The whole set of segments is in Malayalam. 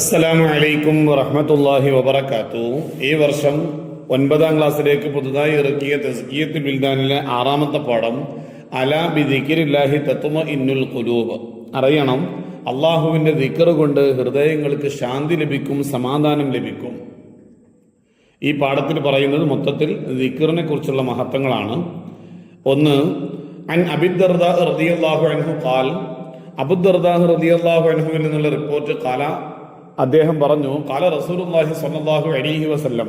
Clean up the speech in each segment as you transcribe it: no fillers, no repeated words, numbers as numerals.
അസ്സലാമു അലൈക്കും വറഹ്മത്തുള്ളാഹി വബറകാതുഹു. ഈ വർഷം 9ാം ക്ലാസ്സിലേക്ക് പുതുതായി ഇറക്കിയ തസ്കിയത്തുൽ ബിൽദാനിലെ 6ാമത്തെ പാഠം അലാ ബിദിക്രില്ലാഹി തത്മഇന്നുൽ ഖുലൂബ്. അറിയണം, അള്ളാഹുവിൻ്റെ ദിക്ർ കൊണ്ട് ഹൃദയങ്ങൾക്ക് ശാന്തി ലഭിക്കും, സമാധാനം ലഭിക്കും. ഈ പാഠത്തിൽ പറയുന്നത് മൊത്തത്തിൽ ദിക്റിനെ കുറിച്ചുള്ള മഹത്വങ്ങളാണ്. ഒന്ന്, അൻ അബിദ്ദർദാ റളിയല്ലാഹു അൻഹു ഖാൽ, അബൂദർദാ റളിയല്ലാഹു അൻഹുവിൽ നിന്നുള്ള റിപ്പോർട്ട്, ഖാല, അദ്ദേഹം പറഞ്ഞു, ഖാല റസൂലുള്ളാഹി സ്വല്ലല്ലാഹു അലൈഹി വസല്ലം,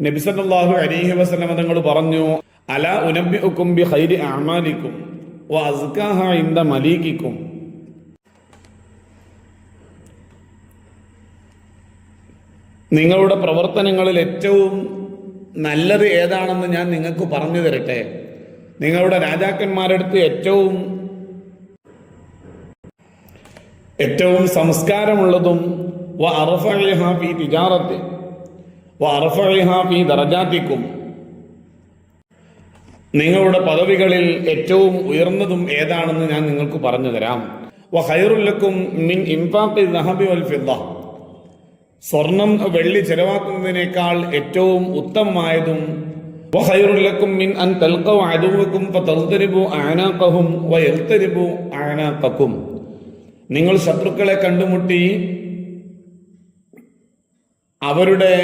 നബി സല്ലല്ലാഹു അലൈഹി വസല്ലം തങ്ങൾ പറഞ്ഞു, അലാ ഉനബ്ബിഉകും ബി ഖൈരി അഅമാലിക്കും വ അസ്കാഹാ ഇൻദ മലീകിക്കും. നിങ്ങളുടെ പ്രവർത്തനങ്ങളിൽ ഏറ്റവും നല്ലത് ഏതാണെന്ന് ഞാൻ നിങ്ങൾക്ക് പറഞ്ഞു തരട്ടെ. നിങ്ങളുടെ രാജാക്കന്മാരെടുത്ത് ഏറ്റവും സംസ്കാരമുള്ളതും വ അർഫഇഹാ ഫീ തിജാറത്തി വ അർഫഇഹാ ഫീ ദറജാതിക്കും, നിങ്ങളുടെ പദവികളിൽ ഏറ്റവും ഉയർന്നതും ഏതാണെന്ന് ഞാൻ നിങ്ങൾക്ക് പറഞ്ഞു തരാം. വ ഖൈറുൽ ലക്കും മിൻ ഇൻഫാഖി ദഹബി വൽ ഫിദ്ദ, സ്വർണം വെള്ളി ചെലവാക്കുന്നതിനേക്കാൾ ഏറ്റവും ഉത്തമമായതും. വ ഖൈറുൽ ലക്കും മിൻ അൻ തൽഖൗ അദുവക്കും ഫതദ്രിബു അഅനാഖഹും വ യൽതരിബു അഅനാഖക്കും, നിങ്ങൾ ശത്രുക്കളെ കണ്ടുമുട്ടി അവരുടെ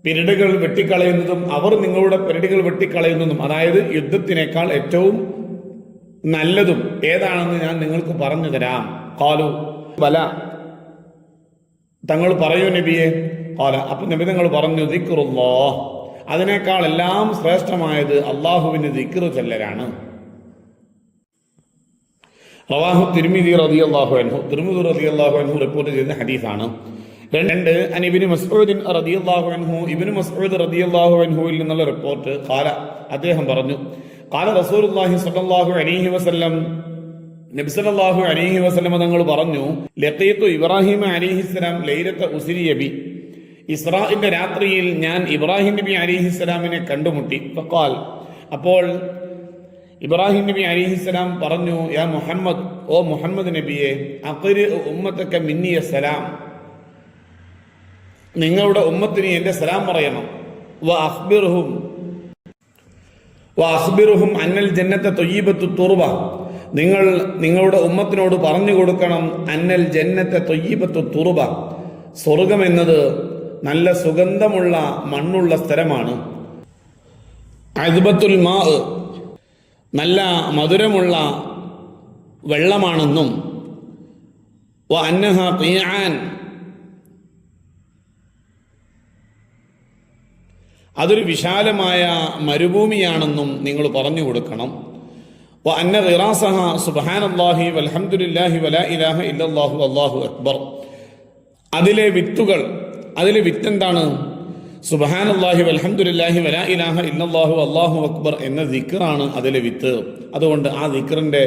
പിരടികൾ വെട്ടിക്കളയുന്നതും അവർ നിങ്ങളുടെ പിരടികൾ വെട്ടിക്കളയുന്നതും, അതായത് യുദ്ധത്തിനേക്കാൾ ഏറ്റവും നല്ലതും ഏതാണെന്ന് ഞാൻ നിങ്ങൾക്ക് പറഞ്ഞു തരാം. ഖാലു ബല, തങ്ങൾ പറയൂ നബിയെ. ഖാല, അപ്പൊ നബി തങ്ങൾ പറഞ്ഞു, ദിക്റുല്ലാഹ്, അതിനേക്കാൾ എല്ലാം ശ്രേഷ്ഠമായത് അള്ളാഹുവിന്റെ ദിക്ർ ചൊല്ലലാണ്. റവാഹു തിർമിദി റളിയല്ലാഹു അൻഹു, തിർമിദി റളിയല്ലാഹു അൻഹു റിപ്പോർട്ട് ചെയ്ത ഹദീസാണ്. രണ്ട്, അൻ ഇബ്നു മസ്ഊദ് റളിയല്ലാഹു അൻഹു, ഇബ്നു മസ്ഊദ് റളിയല്ലാഹു അൻഹുവിൽ നിന്നുള്ള റിപ്പോർട്ട്, ഖാല, അദ്ദേഹം പറഞ്ഞു, ഖാല റസൂലുള്ളാഹി സ്വല്ലല്ലാഹു അലൈഹി വസല്ലം, നബി സല്ലല്ലാഹു അലൈഹി വസല്ലം തങ്ങൾ പറഞ്ഞു, ലഖീതു ഇബ്രാഹിം അലൈഹിസ്സലാം ലൈലത ഉസ്രിയ ബി, ഇസ്രാഇന്റെ രാത്രിയിൽ ഞാൻ ഇബ്രാഹിം നബി അലൈഹിസ്സലാമിനെ കണ്ടുമുട്ടി. ഫഖാൽ, അപ്പോൾ ഇബ്രാഹിം നബി അലൈഹിസ്സലാം പറഞ്ഞു, യാ മുഹമ്മദ്, ഓ മുഹമ്മദ് നബിയെ, അഖ്രി ഉമ്മതക മിന്നി സലാം, നിങ്ങളുടെ ഉമ്മത്തിന് എന്റെ സലാം പറയണം. വ അഖ്ബിറുഹും അന്നൽ ജന്നത ത്വയ്യിബത്തു തുർബ, നിങ്ങൾ നിങ്ങളുടെ ഉമ്മത്തിനോട് പറഞ്ഞു കൊടുക്കണം, അന്നൽ ജന്നത ത്വയ്യിബത്തു തുർബ, സ്വർഗം എന്നത് നല്ല സുഗന്ധമുള്ള മണ്ണുള്ള സ്ഥലമാണ്. അദ്ബത്തുൽ മാ, നല്ല മധുരമുള്ള വെള്ളമാണെന്നും, വ അന്നഹ ഖിയാൻ, അതൊരു വിശാലമായ മരുഭൂമിയാണെന്നും നിങ്ങൾ പറഞ്ഞു കൊടുക്കണം. വ അന്ന ഖിറാസഹ സുബ്ഹാനല്ലാഹി വൽഹംദുലില്ലാഹി വലാ ഇലാഹ ഇല്ലല്ലാഹു അല്ലാഹു അക്ബർ, അതിലെ വിത്തെന്താണ്? സുബ്ഹാനല്ലാഹി വൽഹംദുലില്ലാഹി വലാ ഇലാഹ ഇല്ലല്ലാഹു അല്ലാഹു അക്ബർ എന്ന ദിക്റാണ് അതിലെ വിത്ത്. അതുകൊണ്ട് ആ ദിക്റിന്റെ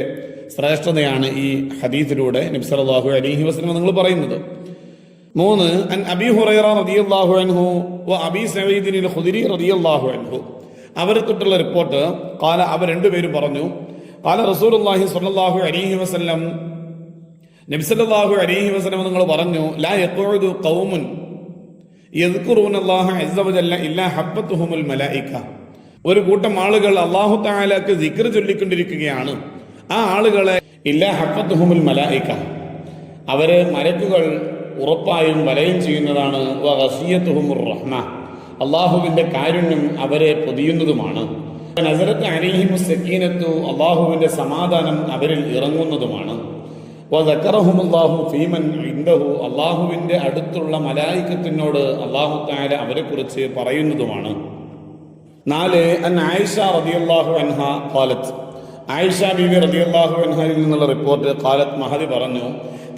ശ്രേഷ്ഠതയാണ് ഈ ഹദീസിലൂടെ നബി സല്ലല്ലാഹു അലൈഹി വസല്ലം നിങ്ങൾ പറയുന്നത്. മൂന്ന്, അൻ അബീ ഹുറൈറ റളിയല്ലാഹു അൻഹു വ അബീ സഈദ് അൽ ഖുദരി റളിയല്ലാഹു അൻഹു, അവരെ തൊട്ടുള്ള റിപ്പോർട്ട്, ഖാല, അവർ രണ്ടുപേരും പറഞ്ഞു, ഖാല റസൂലുള്ളാഹി സ്വല്ലല്ലാഹു അലൈഹി വസല്ലം, നബി സല്ലല്ലാഹു അലൈഹി വസല്ലം നിങ്ങൾ പറഞ്ഞു, ലാ യഖഉദു ഖൗമുൻ യദ്കുറൂനല്ലാഹ അസ്സ വജല്ല ഇല്ലാ ഹബ്ബത്തുഹുമുൽ മലായിക, ഒരു കൂട്ടം ആളുകൾ അല്ലാഹു തആലക്ക് ദിക്ർ ചൊല്ലിക്കൊണ്ടിരിക്കുകയാണ്, ആ ആളുകളെ ഇല്ലാ ഹബ്ബത്തുഹുമുൽ മലായിക, അവരെ മലക്കുകൾ ഉറപ്പായും വലയം ചെയ്യുന്നതാണ്. വ ഗശിയത്തുഹുമുർ റഹ്മ, അള്ളാഹുവിന്റെ കാരുണ്യം അവരെ പൊതിയുന്നതുമാണ്. നസറത്ത് അലൈഹിമുസ് സക്കീനത്തു, അള്ളാഹുവിന്റെ സമാധാനം അവരിൽ ഇറങ്ങുന്നതുമാണ്. വ ദക്കറഹുമുല്ലാഹു ഫീമൻ ഇൻദഹു, അള്ളാഹുവിന്റെ അടുത്തുള്ള മലായികത്തിനോട് അള്ളാഹു തആല അവരെ കുറിച്ച് പറയുന്നതുമാണ്. നാല്, അൻ ആയിഷ റളിയല്ലാഹു അൻഹ ഖാലത്ത്, ആയിഷ ബീവി റളിയല്ലാഹു അൻഹയിൽ നിന്നുള്ള റിപ്പോർട്ട്, ഖാലത്ത്, മഹദി പറഞ്ഞു,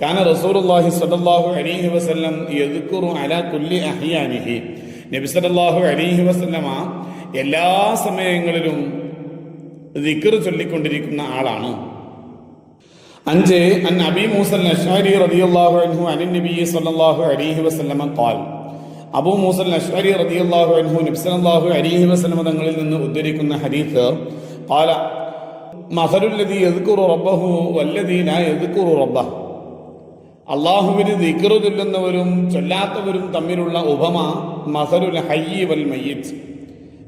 കാന റസൂലുള്ളാഹി സ്വല്ലല്ലാഹു അലൈഹി വസല്ലം യദ്കുറു അലാ കുല്ലി അഹ്യാനിഹി, നബി സല്ലല്ലാഹു അലൈഹി വസല്ലമ എല്ലാ സമയങ്ങളിലും ദിക്ർ ചൊല്ലിക്കൊണ്ടിരിക്കുന്ന ആളാണ്. അഞ്ച്, അൻ അബീ മൂസൽ അശ്അരി റളിയല്ലാഹു അൻഹു അൻ നബി സല്ലല്ലാഹു അലൈഹി വസല്ലമ ഖാൽ, അബൂ മൂസൽ അശ്അരി റളിയല്ലാഹു അൻഹു നബി സല്ലല്ലാഹു അലൈഹി വസല്ലമ തങ്ങളിൽ നിന്ന് ഉദ്ധരിക്കുന്ന ഹദീസ്, ഖാല മസലുല്ലദീ യദ്കുറു റബ്ബഹു വല്ലദീ ലാ യദ്കുറു റബ്ബഹു, അള്ളാഹുവിന് ദിക്ർ ചൊല്ലുന്നവരും ചൊല്ലാത്തവരും തമ്മിലുള്ള ഉപമ മസലുൽ ഹയ്യി വൽ മയ്യിത്ത്,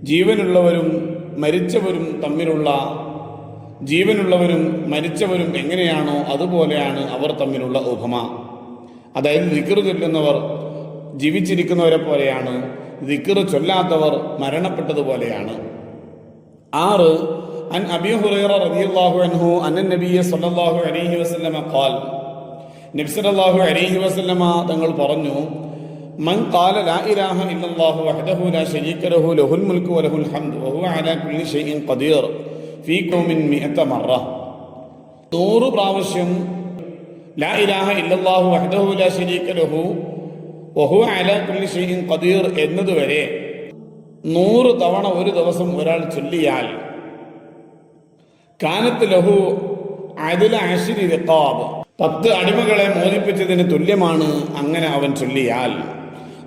ജീവനുള്ളവരും മരിച്ചവരും എങ്ങനെയാണോ അതുപോലെയാണ് അവർ തമ്മിലുള്ള ഉപമ. അതായത് ദിക്ർ ചൊല്ലുന്നവർ ജീവിച്ചിരിക്കുന്നവരെ പോലെയാണ്, ദിക്ർ ചൊല്ലാത്തവർ മരണപ്പെട്ടതുപോലെയാണ്. 6 അൻ അബീ ഹുറൈറ റളിയല്ലാഹു അൻഹു അന്ന നബിയ സല്ലല്ലാഹു അലൈഹി വസല്ലമ ഖാൽ, നബി സല്ലല്ലാഹു അലൈഹി വസല്ലമ തങ്ങൾ പറഞ്ഞു, മൻ ഖാല ലാ ഇലാഹ ഇല്ലല്ലാഹു വഹ്ദഹു ലാ ശരീക ലഹു ലഹുൽ മുൽക്കു വലഹുൽ ഹംദു വഹുവ അലാ കുല്ലി ഷൈഇൻ ഖദീർ ഫീ യൗമിൻ 100 മറ. 100 പ്രാവശ്യം ലാ ഇലാഹ ഇല്ലല്ലാഹു വഹ്ദഹു ലാ ശരീക ലഹു വഹുവ അലാ കുല്ലി ഷൈഇൻ ഖദീർ എന്നതുവരെ 100 തവണ ഒരു ദിവസം ഒരാൾ ചൊല്ലിയാൽ കാനത്ത് ലഹു അദ്ല 10 റിഖാബ്, 10 അടിമകളെ മോചിപ്പിച്ചതിന് തുല്യമാണ് അങ്ങനെ അവൻ ചൊല്ലിയാൽ.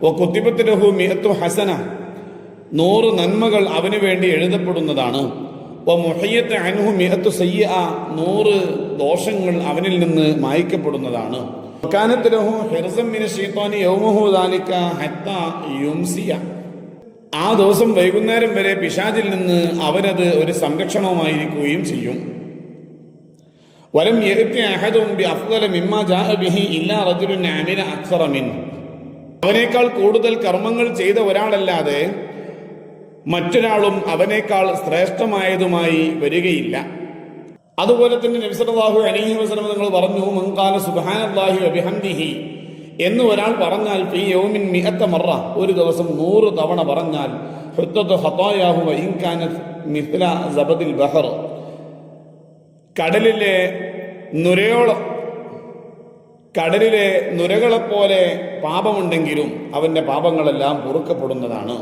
വകുതിബത്ത് ലഹു 100 ഹസന, 100 നന്മകൾ അവന് വേണ്ടി എഴുതപ്പെടുന്നതാണ്. വമുഹിയത്ത് അൻഹു 100 സയ്യിഅ, 100 ദോഷങ്ങൾ അവനിൽ നിന്ന് മായ്ക്കപ്പെടുന്നതാണ്. വകാനത്ത് ലഹു ഹിർസൻ മിന ശൈത്വാനി യൗമഹു ദാലിക ഹത്താ യുംസിയ, ആ ദിവസം വൈകുന്നേരം വരെ പിശാചിൽ നിന്ന് അവനത് ഒരു സംരക്ഷണവുമായിരിക്കുകയും ചെയ്യും. വലം യഅതി അഹദുൻ ബിഅഫ്ളല മിമ്മാ ജാഅ ബിഹി ഇല്ലാ റജുലുൻ അമില അക്സറ മിൻ, അവനേക്കാൾ കൂടുതൽ കർമ്മങ്ങൾ ചെയ്ത ഒരാളല്ലാതെ മറ്റൊരാളും അവനേക്കാൾ ശ്രേഷ്ഠമായതുമായി വരികയില്ല. അതുപോലെ തന്നെ നബി സല്ലല്ലാഹു അലൈഹി വസല്ലം തങ്ങൾ പറഞ്ഞു, മൻ ഖാല സുബ്ഹാനല്ലാഹി വബിഹംദിഹി എന്ന് ഒരാൾ പറഞ്ഞാൽ ഫീ യൗമിൻ 100 മറ, ഒരു ദിവസം 100 തവണ പറഞ്ഞാൽ ഹുത്തത്ത് ഖതായാഹു വഇൻ കാനത് മിസ്ല സബദിൽ ബഹർ, കടലിലെ നുരകളെപ്പോലെ പാപമുണ്ടെങ്കിലും അവന്റെ പാപങ്ങളെല്ലാം പൊറുക്കപ്പെടുന്നതാണ്.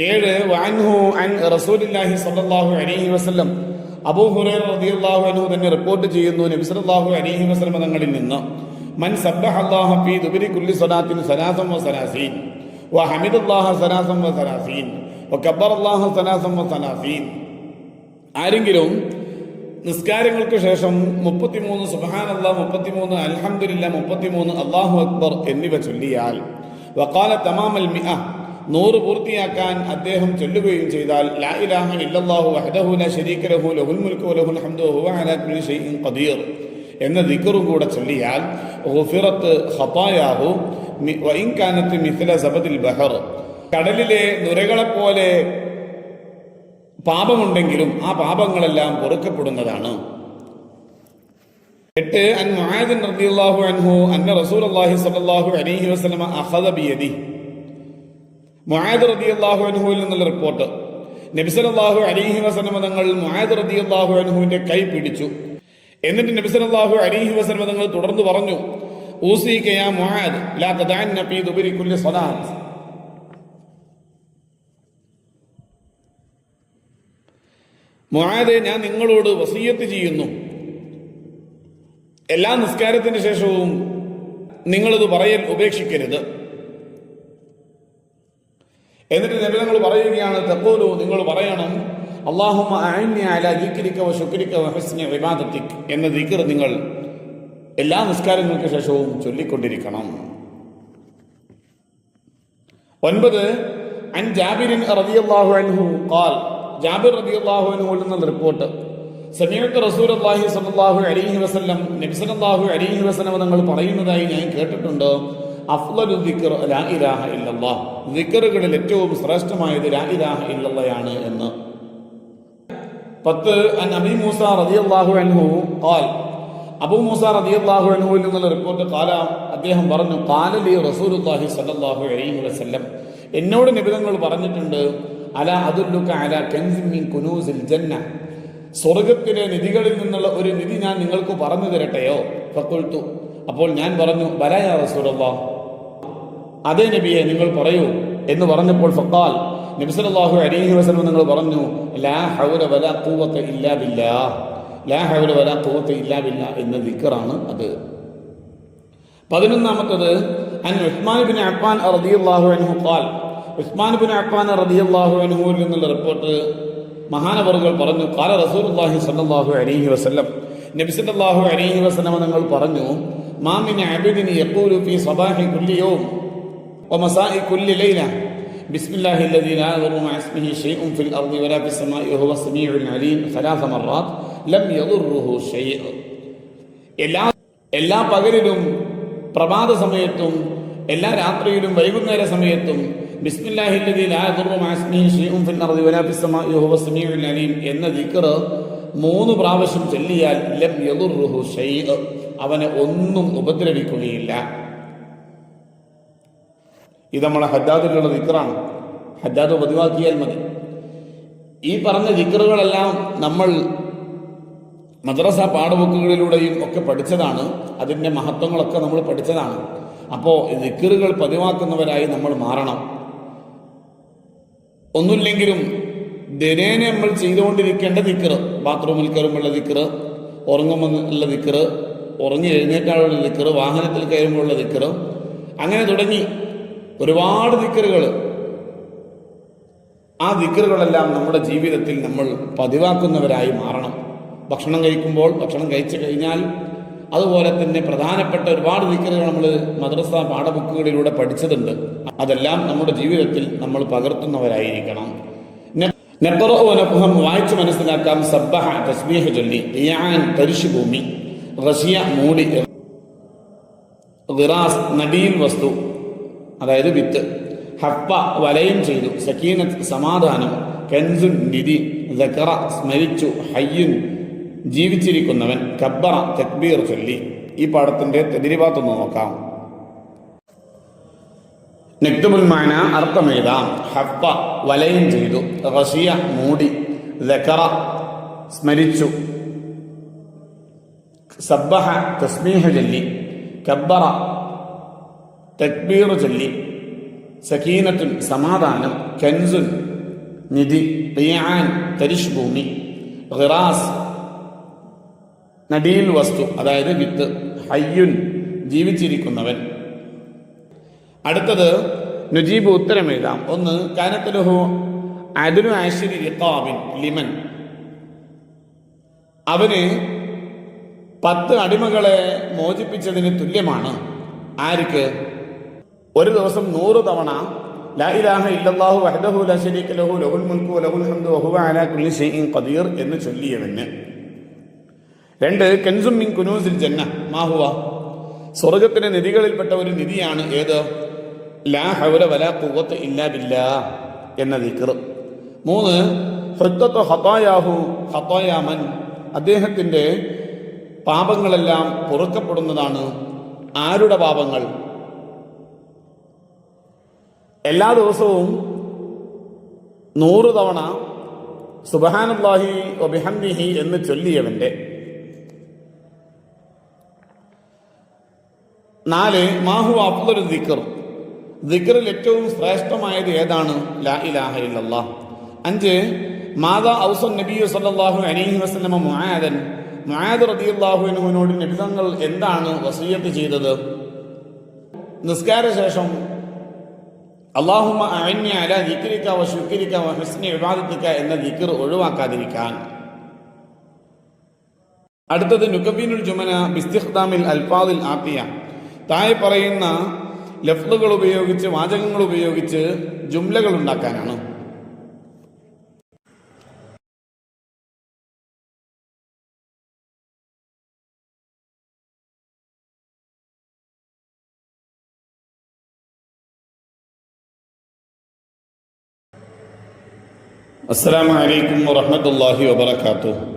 7 വഅൻഹു അൻ റസൂലുള്ളാഹി സ്വല്ലല്ലാഹു അലൈഹി വസല്ലം, അബൂ ഹുറൈറ റളിയല്ലാഹു അൻഹു തന്നെ റിപ്പോർട്ട് ചെയ്യുന്നു, നബി സല്ലല്ലാഹു അലൈഹി വസല്ലം തങ്ങളിൽ നിന്ന്, മൻ സബ്ബഹല്ലാഹ ഫീ ദുബരി കുല്ലി സ്വലാത്തിൻ 33 വഹമിദല്ലാഹ 33 വകബ്ബറല്ലാഹ 33, ആരെങ്കിലും നിസ്കാരങ്ങൾക്ക് ശേഷം 33 സുബ്ഹാനല്ലാഹ്, 33 അൽഹംദുലില്ലാഹ്, 33 അല്ലാഹു അക്ബർ എന്നിവ ചൊല്ലിയാൽ വഖാല തമാമൽ 100, 100 പൂർത്തിയാക്കാൻ അദ്ദേഹം ചൊല്ലുകയും ചെയ്താൽ ലാ ഇലാഹ ഇല്ലല്ലാഹു വഹ്ദഹു ലാ ശരീക ലഹു ലഹുൽ മുൽക്കു വലഹുൽ ഹംദു വഹുവ അലാ കുല്ലി ഷൈഇൻ ഖദീർ എന്ന ദിക്റും കൂടെ ചൊല്ലിയാൽ ഗുഫിറത്ത് ഖതായാഹു വഇൻ കാനത് മിസ്ല സബദിൽ ബഹർ, കടലിലെ നുരകളെപ്പോലെ പാപമുണ്ടെങ്കിലും ആ പാപങ്ങളെല്ലാം പൊറുക്കപ്പെടുന്നതാണ്. 8 അൻ മുആദ് റളിയല്ലാഹു അൻഹു അന്ന റസൂലുള്ളാഹി സ്വല്ലല്ലാഹു അലൈഹി വസല്ലം അഖദ ബിയദി, മുആദ് റളിയല്ലാഹു അൻഹുവിൽ നിന്നുള്ള റിപ്പോർട്ട്, നബി സല്ലല്ലാഹു അലൈഹി വസല്ലം തങ്ങൾ മുആദ് റളിയല്ലാഹു അൻഹുവിന്റെ കൈ പിടിച്ചു. എന്നിട്ട് നബി സല്ലല്ലാഹു അലൈഹി വസല്ലം തങ്ങൾ തുടർന്ന് പറഞ്ഞു, ഊസീക യാ മുആദ് ലാ തദഅന്ന ഫീ ദുബരി കുല്ലി സ്വലാത്ത്, മുആദേ ഞാൻ നിങ്ങളോട് വസിയ്യത്ത് ചെയ്യുന്നു, എല്ലാ നിസ്കാരത്തിന് ശേഷവും നിങ്ങളത് പറയൽ ഉപേക്ഷിക്കരുത്. എന്നിട്ട് നബി തങ്ങൾ പറയുകയാണ്, തഖൂലു, നിങ്ങൾ പറയണം, അല്ലാഹുമ്മ അഇന്നി അലാ ദിക്രിക വ ശുക്രിക വ ഹുസ്നി ഇബാദതിക് എന്ന ദിക്ർ നിങ്ങൾ എല്ലാ നിസ്കാരങ്ങൾക്ക് ശേഷവും ചൊല്ലിക്കൊണ്ടിരിക്കണം. 9 അൻ ജാബിരിൻ റളിയല്ലാഹു അൻഹു ഖാൽ, ജാബിർ റളിയല്ലാഹു അൻഹുവിൽ നിന്നുള്ള റിപ്പോർട്ട്, സമീഅത്തു റസൂലുള്ളാഹി സ്വല്ലല്ലാഹു അലൈഹി വസല്ലം, നബി സല്ലല്ലാഹു അലൈഹി വസല്ലം തങ്ങൾ പറയുന്നതായി ഞാൻ കേട്ടിട്ടുണ്ട്, അഫ്ളലു ദിക്ർ ലാ ഇലാഹ ഇല്ലല്ലാഹ്, ദിക്റുകളിൽ ഏറ്റവും ശ്രേഷ്ഠമായത് ലാ ഇലാഹ ഇല്ലല്ലാഹയാണ് എന്ന്. 10 അൻ അബീ മൂസ റളിയല്ലാഹു അൻഹു ഖാൽ, അബൂ മൂസ റളിയല്ലാഹു അൻഹുവിൽ നിന്നുള്ള റിപ്പോർട്ട്, ഖാല, അദ്ദേഹം പറഞ്ഞു, ഖാല ലി റസൂലുള്ളാഹി സ്വല്ലല്ലാഹു അലൈഹി വസല്ലം, എന്നോട് നബി തങ്ങൾ പറഞ്ഞിട്ടുണ്ട്, അലാ അദുല്ലുക അലാ കൻസിൻ മിൻ കുനൂസിൽ ജന്ന, സ്വർഗ്ഗത്തിലെ നിധികളിൽ നിന്നുള്ള ഒരു നിധി ഞാൻ നിങ്ങൾക്ക് പറഞ്ഞു തരട്ടെയോ? ഫഖുൽതു, അപ്പോൾ ഞാൻ പറഞ്ഞു, ബലാ യാ റസൂലല്ലാഹ്, അതേ നബിയെ നിങ്ങൾ പറയൂ എന്ന് പറഞ്ഞപ്പോൾ ഫഖാൽ, നബി സല്ലല്ലാഹു അലൈഹി വസല്ലം നിങ്ങൾ പറഞ്ഞു, ലാ ഹൗല വലാ ഖുവത ഇല്ലാ ബില്ലാഹ്, ലാ ഹൗല വലാ ഖുവത ഇല്ലാ ബില്ലാഹ് എന്ന ദിക്റാണ് അത്. 11 അൻ ഉസ്മാൻ ഇബ്നു അഫ്ഫാൻ റളിയല്ലാഹു അൻഹു ഖാൽ, ഉസ്മാൻ ഇബ്നു അഫ്ഫാൻ റളിയല്ലാഹു അൻഹുവിൽ നിന്നുള്ള റിപ്പോർട്ട്, മഹാനവറുകൾ പറഞ്ഞു, ഖാല റസൂലുള്ളാഹി സ്വല്ലല്ലാഹു അലൈഹി വസല്ലം, നബി സല്ലല്ലാഹു അലൈഹി വസല്ലം നിങ്ങൾ പറഞ്ഞു, മാ മിൻ അബ്ദിൻ യഖൂലു ഫീ സബാഹി കുല്ലി യൗം വമസാഇ കുല്ലി ലൈല ബിസ്മില്ലാഹി അല്ലദീ ലാ യദുറു മഅ ഇസ്മിഹി ഷൈഉൻ ഫിൽ അർളി വലാ ഫിസ് സമാഇ വഹുവ സമീഉൽ അലീം 3 മററാത്ത് ലം യദുറുഹു ഷൈഉ. എല്ലാ പകലിലും പ്രഭാത സമയത്തും എല്ലാ രാത്രിയിലും വൈകുന്നേര സമയത്തും ബിസ്മില്ലാഹി അല്ലദീ ലാ യദുറു മഅ ഇസ്മിഹി ഷൈഉൻ ഫിൽ അർളി വലാ ഫിസ് സമാഇ വഹുവ സമീഉൽ അലീം എന്ന ദിക്ർ 3 പ്രാവശ്യം ചൊല്ലിയാൽ ലം യദുറുഹു ഷൈഉ, അവനെ ഒന്നും ഉപദ്രവിക്കുകയില്ല. ഇത് നമ്മളെ ഹദ്ദാദിലുള്ള ദിക്റാണ്. ഹദ്ദാദ് പതിവാക്കിയാൽ മതി. ഈ പറഞ്ഞ ദിക്റുകളെല്ലാം നമ്മൾ മദ്രസ പാഠബുക്കുകളിലൂടെയും ഒക്കെ പഠിച്ചതാണ്. അതിൻ്റെ മഹത്വങ്ങളൊക്കെ നമ്മൾ പഠിച്ചതാണ്. അപ്പോൾ ദിക്റുകൾ പതിവാക്കുന്നവരായി നമ്മൾ മാറണം. ഒന്നുമില്ലെങ്കിലും ദിനേന നമ്മൾ ചെയ്തുകൊണ്ടിരിക്കേണ്ട ദിക്റ്, ബാത്റൂമിൽ കയറുമ്പോഴുള്ള ദിക്റ്, ഉറങ്ങുമ്പോഴുള്ള ദിക്റ്, ഉറങ്ങി എഴുന്നേറ്റാലുള്ള ദിക്റ്, വാഹനത്തിൽ കയറുമ്പോഴുള്ള ദിക്റ്, അങ്ങനെ തുടങ്ങി ഒരുപാട് ദിക്റുകൾ. ആ ദിക്റുകളെല്ലാം നമ്മുടെ ജീവിതത്തിൽ നമ്മൾ പതിവാക്കുന്നവരായി മാറണം. ഭക്ഷണം കഴിക്കുമ്പോൾ, ഭക്ഷണം കഴിച്ചു കഴിഞ്ഞാൽ, അതുപോലെ തന്നെ പ്രധാനപ്പെട്ട ഒരുപാട് ദിക്റുകൾ നമ്മൾ മദ്രസ പാഠബുക്കുകളിലൂടെ പഠിച്ചതുണ്ട്. അതെല്ലാം നമ്മുടെ ജീവിതത്തിൽ നമ്മൾ പകർത്തുന്നവരായിരിക്കണം. വായിച്ചു മനസ്സിലാക്കാം. സബ്ബഹ തസ്ബീഹ് ചൊല്ലി, ഖിയാൻ തരിശുഭൂമി, റസിയ മൂടി, ഖിറാസ് നടിയിൽ വസ്തു അതായത് വിത്ത്, ഹഫ്ഫ വലയം ചെയ്തു, സക്കീനത്ത് സമാധാനം, കൻസുൻ നിധി, ദക്കറ സ്മരിച്ചു, ഹയ്യുൻ ജീവിച്ചിരിക്കുന്നവൻ, കബ്ബറ തക്ബീർ ചൊല്ലി. ഈ പാഠത്തിന്റെ തെതിരിഭാഗത്തൊന്ന് നോക്കാം. നക്തുബുൽ മാന അർത്ഥമെഴുതാം. ഹഫ്ഫ വലയം ചെയ്തു, റസിയ മൂടി, ദക്കറ സ്മരിച്ചു, സബ്ബഹ തസ്ബീഹ് ചൊല്ലി, കബ്ബറ തക്ബീർ ചൊല്ലി, സക്കീനത്തുൻ സമാധാനം, കൻസുൻ നിധി, ഖിയാൻ തരിശ് ഭൂമി, ഖിറാസ് നടിയിൽ വസ്തു അതായത് വിത്ത്, ഹയ്യുൻ ജീവിച്ചിരിക്കുന്നവൻ. അടുത്തത് നുജീബ് ഉത്തരം എഴുതാം. 1 കാനത്തുലഹു അദ്ലു അശ്രി റിഖാബിൻ ലിമൻ, അവന് 10 അടിമകളെ മോചിപ്പിച്ചതിന് തുല്യമാണ്. ആർക്ക്? ഒരു ദിവസം 100 തവണ ലാ ഇലാഹ ഇല്ലല്ലാഹു വഹ്ദഹു ലാ ശരീക ലഹു ലഹുൽ മുൽക്കു വലഹുൽ ഹംദു വഹുവ അലാ കുല്ലി ഷൈഇൻ ഖദീർ എന്ന് ചൊല്ലിയവന്. 2 കൻസും മിൻ കുനൂസിൽ ജന്ന മാഹുവ, സ്വർഗത്തിന്റെ നിധികളിൽപ്പെട്ട ഒരു നിധിയാണ് ഏത്? ലാ ഹൗല വലാ ഖുവത ഇല്ലാ ബില്ലാഹ് എന്ന ദിക്ർ. 3 ഹുദ്ദത്തു ഖതായാഹു ഖതായാമൻ, അദ്ദേഹത്തിന്റെ പാപങ്ങളെല്ലാം പൊറുക്കപ്പെടുന്നതാണ്. ആരുടെ പാപങ്ങൾ? എല്ലാ ദിവസവും 100 തവണ സുബ്ഹാനല്ലാഹി വബിഹംദിഹി എന്ന് ചൊല്ലിയവന്റെ. 4 മാഹു അഫ്ളലു ദിക്ർ, ദിക്റിൽ ഏറ്റവും ശ്രേഷ്ഠമായത് ഏതാണ്? ലാ ഇലാഹ ഇല്ലല്ലാഹ്. 5 മാദാ ഔസൻ നബിയു സല്ലല്ലാഹു അലൈഹി വസല്ലമ മുആദൻ, മുആദ് റളിയല്ലാഹു അൻഹുവിനോട് നബി തങ്ങൾ എന്താണ് വസിയ്യത്ത് ചെയ്തത്? നിസ്കാര ശേഷം അല്ലാഹുമ്മ അഇന്നി അലാ ദിക്രിക വ ശുക്രിക വ ഹുസ്നി ഇബാദതിക എന്ന ദിക്ർ ഒഴിവാക്കാതിരിക്കാൻ. അടുത്തത് നുകബീനുൽ ജുമന ബിസ്തിഖ്ദാമിൽ അൽഫാദിൽ ആത്തിയ, താഴെ പറയുന്ന ലഫ്ളുകൾ ഉപയോഗിച്ച്, വാചകങ്ങൾ ഉപയോഗിച്ച് ജുംലകൾ ഉണ്ടാക്കാനാണ്. അസ്സലാമു അലൈക്കും വറഹ്മത്തുള്ളാഹി വബറകാതുഹു.